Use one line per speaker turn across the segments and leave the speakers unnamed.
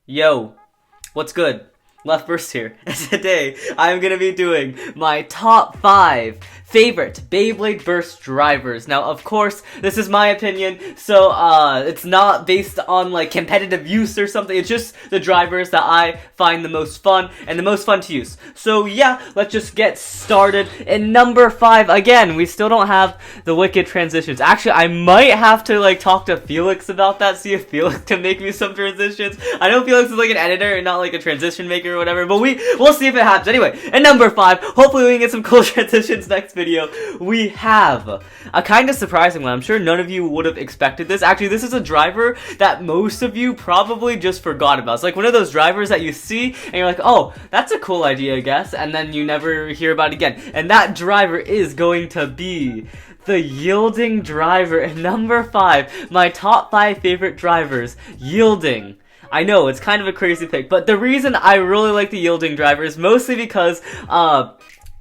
Yo, what's good? LeftBurst here, and today I'm gonna be doing my top 5 favorite Beyblade Burst drivers. Now, of course, this is my opinion, so it's not based on like competitive use or something. It's just the drivers that I find the most fun and the most fun to use. So yeah, let's just get started. In number 5, again, we still don't have the wicked transitions. Actually, I might have to like talk to Felix about that, see if Felix can make me some transitions. I know Felix is like an editor and not like a transition maker or whatever, but we'll see if it happens. Anyway, at number 5, hopefully we can get some cool transitions next video. We have a kind of surprising one. I'm sure none of you would have expected this. Actually, this is a driver that most of you probably just forgot about. It's like one of those drivers that you see and you're like, oh, that's a cool idea, I guess, and then you never hear about it again. And that driver is going to be the yielding driver. At number 5, my top 5 favorite drivers, yielding. I know, it's kind of a crazy pick, but the reason I really like the yielding driver is mostly because,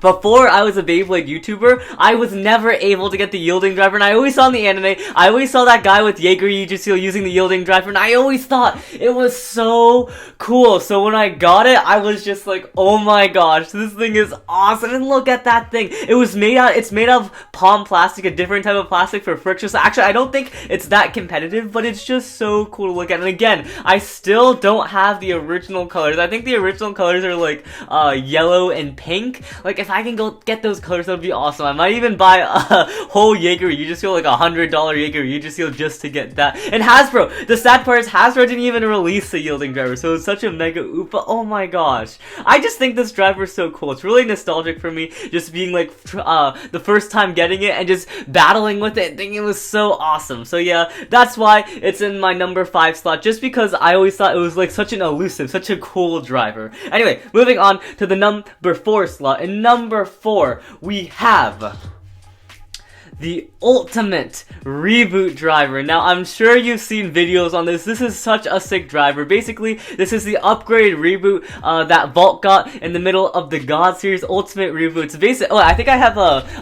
before I was a Beyblade YouTuber, I was never able to get the yielding driver, and I always saw in the anime, I always saw that guy with Jaeger Yggdrasil using the yielding driver, and I always thought it was so cool. So when I got it, I was just like, oh my gosh, this thing is awesome, and look at that thing. It's made out of palm plastic, a different type of plastic for friction. So actually, I don't think it's that competitive, but it's just so cool to look at. And again, I still don't have the original colors. I think the original colors are like, yellow and pink. Like, if I can go get those colors, that would be awesome. I might even buy a whole Jaeger Yggdrasil, like $100 Jaeger Yggdrasil, just to get that. And Hasbro, the sad part is Hasbro didn't even release the yielding driver, so it's such a mega oopa. Oh my gosh. I just think this driver is so cool. It's really nostalgic for me, just being like, the first time getting it and just battling with it and thinking it was so awesome. So yeah, that's why it's in my number 5 slot, just because I always thought it was like such an elusive, such a cool driver. Anyway, moving on to the number 4 slot. In number 4, we have the ultimate Reboot driver. Now, I'm sure you've seen videos on this. This is such a sick driver. Basically, this is the upgraded Reboot that Vault got in the middle of the God series Ultimate Reboot. It's basic. Oh, I think I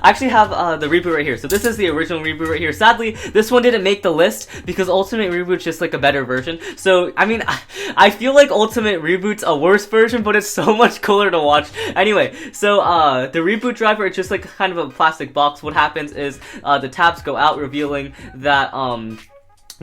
actually have the Reboot right here. So this is the original Reboot right here. Sadly, this one didn't make the list because Ultimate Reboot's just like a better version. So, I mean, I feel like Ultimate Reboot's a worse version, but it's so much cooler to watch. Anyway, so the Reboot driver, it's just like kind of a plastic box. What happens is the tabs go out, revealing that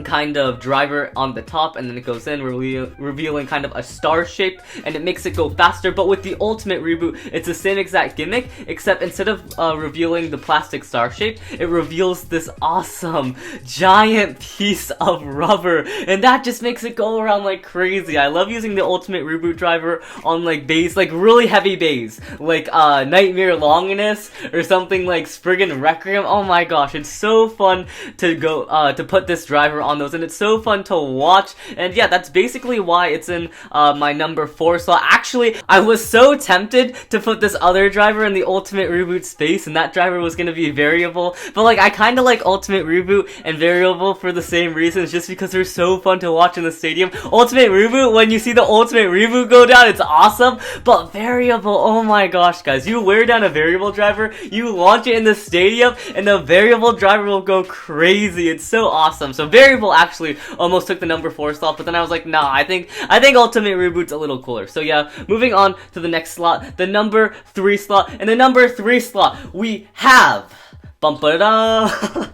kind of driver on the top, and then it goes in, revealing kind of a star shape, and it makes it go faster. But with the Ultimate Reboot, it's the same exact gimmick, except instead of revealing the plastic star shape, it reveals this awesome giant piece of rubber, and that just makes it go around like crazy. I love using the Ultimate Reboot driver on like bays, like really heavy bays, like Nightmare Longinus or something like Spriggan Requiem. Oh my gosh, it's so fun to go to put this driver on those, and it's so fun to watch. And yeah, that's basically why it's in my number 4 slot. Actually, I was so tempted to put this other driver in the Ultimate Reboot space, and that driver was going to be Variable, but like I kind of like Ultimate Reboot and Variable for the same reasons, just because they're so fun to watch in the stadium. Ultimate Reboot, when you see the Ultimate Reboot go down, it's awesome, but Variable, oh my gosh, guys, you wear down a Variable driver, you launch it in the stadium, and the Variable driver will go crazy. It's so awesome. So Variable actually almost took the number 4 slot, but then I was like, nah, I think Ultimate Reboot's a little cooler. So yeah, moving on to the next slot, the number 3 slot. In the number 3 slot, we have bum-ba-da.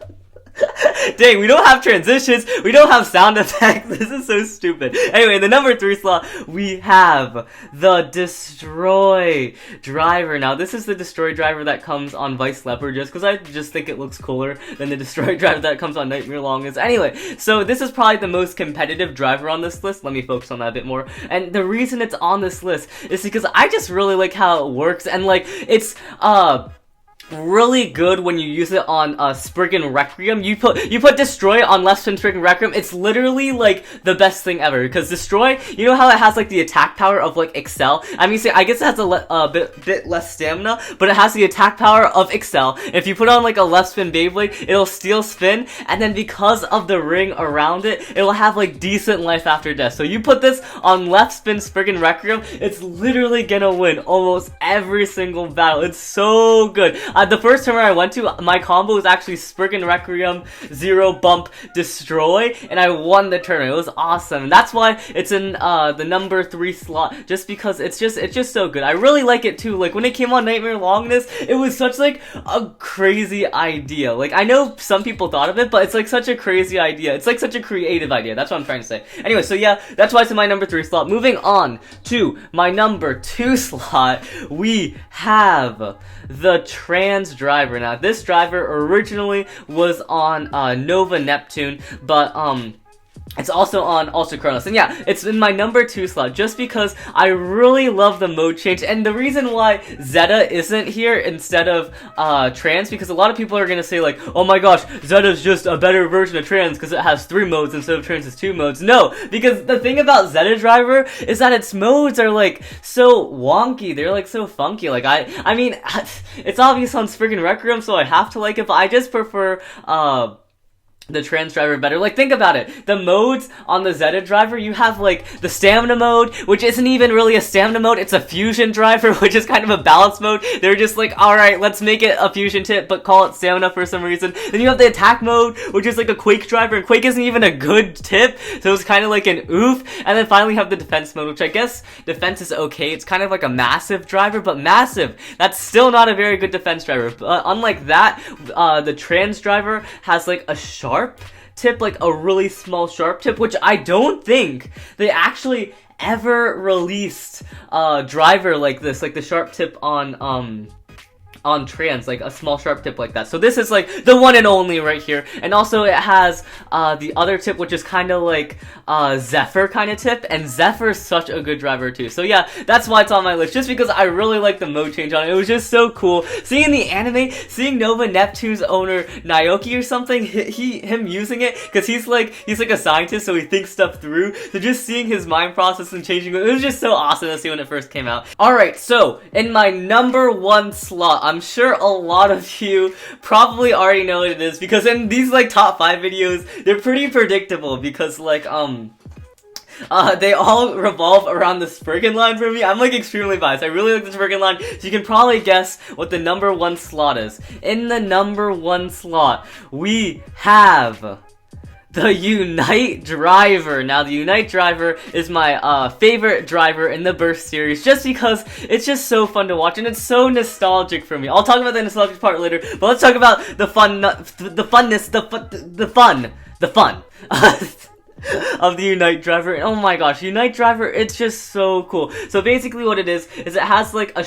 Dang, we don't have transitions, we don't have sound effects, this is so stupid. Anyway, in the number 3 slot, we have the Destroy driver. Now, this is the Destroy driver that comes on Vice Leopard, just because I just think it looks cooler than the Destroy driver that comes on Nightmare Longinus. Anyway, so this is probably the most competitive driver on this list. Let me focus on that a bit more. And the reason it's on this list is because I just really like how it works, and like, it's, really good when you use it on Spriggan Requiem. You put Destroy on left spin Spriggan Requiem. It's literally like the best thing ever, because Destroy, you know how it has like the attack power of like Excel? I mean, see, I guess it has a bit less stamina, but it has the attack power of Excel. If you put on like a left spin Beyblade, it'll steal spin, and then because of the ring around it, it'll have like decent life after death. So you put this on left spin Spriggan Requiem, it's literally gonna win almost every single battle. It's so good. The first tournament I went to, my combo was actually Spriggan Requiem, Zero Bump, Destroy, and I won the tournament. It was awesome. And that's why it's in the number 3 slot, just because it's just so good. I really like it too. Like when it came on Nightmare Longness, it was such like a crazy idea. Like I know some people thought of it, but it's like such a crazy idea. It's like such a creative idea. That's what I'm trying to say. Anyway, so yeah, that's why it's in my number 3 slot. Moving on to my number 2 slot, we have the Trans Driver. Now, this driver originally was on Nova Neptune, but it's also on Ultra Chronos. And yeah, it's in my number 2 slot just because I really love the mode change. And the reason why Zeta isn't here instead of Trans, because a lot of people are going to say like, oh my gosh, Zeta's just a better version of Trans because it has 3 modes instead of Trans' 2 modes. No, because the thing about Zeta Driver is that its modes are like so wonky. They're like so funky. Like I mean, it's obvious on Spriggan Requiem, so I have to like it, but I just prefer the Trans Driver better. Like, think about it. The modes on the Zeta Driver, you have, like, the Stamina mode, which isn't even really a Stamina mode. It's a Fusion Driver, which is kind of a balance mode. They're just like, alright, let's make it a Fusion tip, but call it Stamina for some reason. Then you have the Attack mode, which is like a Quake Driver, and Quake isn't even a good tip, so it's kind of like an oof. And then finally you have the Defense mode, which I guess Defense is okay. It's kind of like a Massive Driver, but Massive, that's still not a very good Defense Driver. But unlike that, the Trans Driver has, like, a Sharp tip, like a really small sharp tip, which I don't think they actually ever released a driver like this, like the sharp tip on Trans, like a small sharp tip like that. So this is like the one and only right here. And also it has the other tip, which is kind of like Zephyr kind of tip, and Zephyr is such a good driver too. So yeah, that's why it's on my list, just because I really like the mode change on it. It was just so cool seeing the anime, seeing Nova Neptune's owner Naoki or something, him using it, because he's like a scientist, so he thinks stuff through. So just seeing his mind process and changing it was just so awesome to see when it first came out. Alright, so in my number 1 slot, I'm sure a lot of you probably already know what it is, because in these like top 5 videos, they're pretty predictable, because like they all revolve around the Spriggan line for me. I'm like extremely biased. I really like the Spriggan line, so you can probably guess what the number 1 slot is. In the number 1 slot, we have the Unite Driver. Now, the Unite Driver is my favorite driver in the Burst series, just because it's just so fun to watch, and it's so nostalgic for me. I'll talk about the nostalgic part later, but let's talk about the fun of the Unite Driver. And oh my gosh, Unite Driver, it's just so cool. So basically what it is it has like a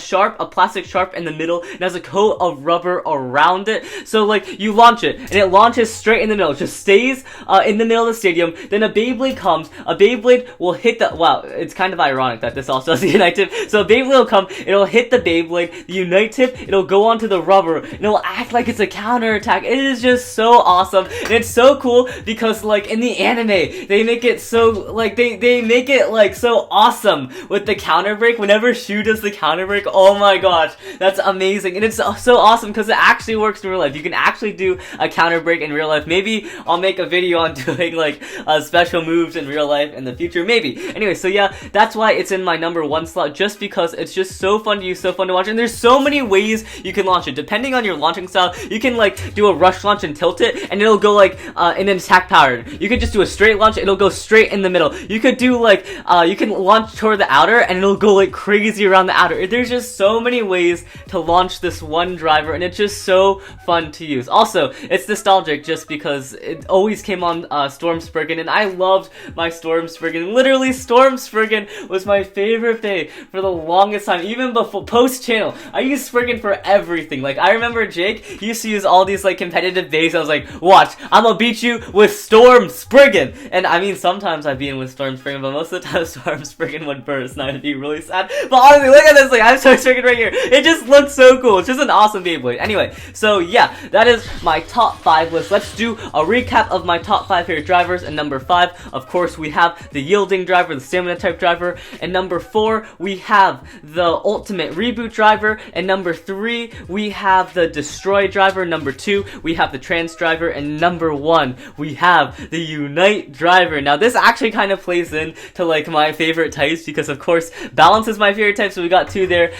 plastic sharp in the middle, and has a coat of rubber around it. So like, you launch it, and it launches straight in the middle. It just stays in the middle of the stadium. Then a Beyblade comes. A Beyblade will hit the, wow, it's kind of ironic that this also has the Unite tip. So a Beyblade will come, it'll hit the Beyblade, the Unite tip, it'll go onto the rubber, and it'll act like it's a counter attack. It is just so awesome, and it's so cool, because like in the anime, they make it so, like, they make it, like, so awesome with the counter break. Whenever Shu does the counter break, oh my gosh, that's amazing. And it's so awesome because it actually works in real life. You can actually do a counter break in real life. Maybe I'll make a video on doing, like, special moves in real life in the future. Maybe. Anyway, so yeah, that's why it's in my number 1 slot, just because it's just so fun to use, so fun to watch. And there's so many ways you can launch it. Depending on your launching style, you can, like, do a rush launch and tilt it, and it'll go, like, in an attack powered. You could just do a straight launch, it'll go straight in the middle. You could do like, you can launch toward the outer, and it'll go like crazy around the outer. There's just so many ways to launch this one driver, and it's just so fun to use. Also, it's nostalgic just because it always came on Storm Spriggan, and I loved my Storm Spriggan. Literally, Storm Spriggan was my favorite bay for the longest time, even before post-channel. I used Spriggan for everything. Like, I remember Jake, he used to use all these like competitive bays. I was like, watch, I'm gonna beat you with Storm Spriggan. And I mean, sometimes I'd be in with Storm Spriggan, but most of the time Storm Spriggan would burst, and I'd be really sad. But honestly, look at this, like, I have Storm Spriggan right here. It just looks so cool. It's just an awesome Beyblade. Anyway, so yeah, that is my top 5 list. Let's do a recap of my top 5 favorite drivers. And number 5, of course, we have the Yielding Driver, the Stamina type driver. And number 4, we have the Ultimate Reboot driver. And number 3, we have the Destroy driver. Number 2, we have the Trans driver. And number 1, we have the Unite driver. driver. Now this actually kind of plays in to like my favorite types because of course balance is my favorite type, so we got 2 there.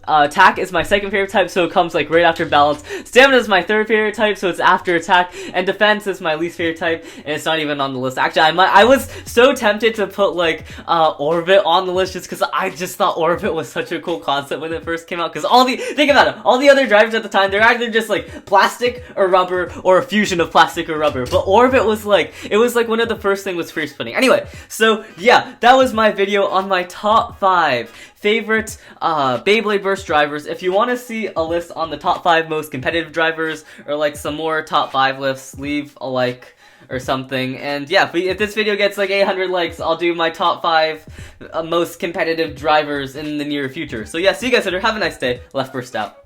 Attack is my second favorite type, so it comes like right after balance. Stamina is my third favorite type, so it's after attack. And defense is my least favorite type, and it's not even on the list. Actually, I was so tempted to put like orbit on the list just because I just thought orbit was such a cool concept when it first came out. Because think about it, all the other drivers at the time, they're either just like plastic or rubber or a fusion of plastic or rubber. But orbit was like, it was like one of the first things was free spinning. Anyway, so yeah, that was my video on my top 5 favorite Beyblade Burst drivers. If you want to see a list on the top 5 most competitive drivers or like some more top 5 lists, leave a like or something. And yeah, if this video gets like 800 likes, I'll do my top 5 most competitive drivers in the near future. So yeah, see you guys later. Have a nice day. LeftBurst out.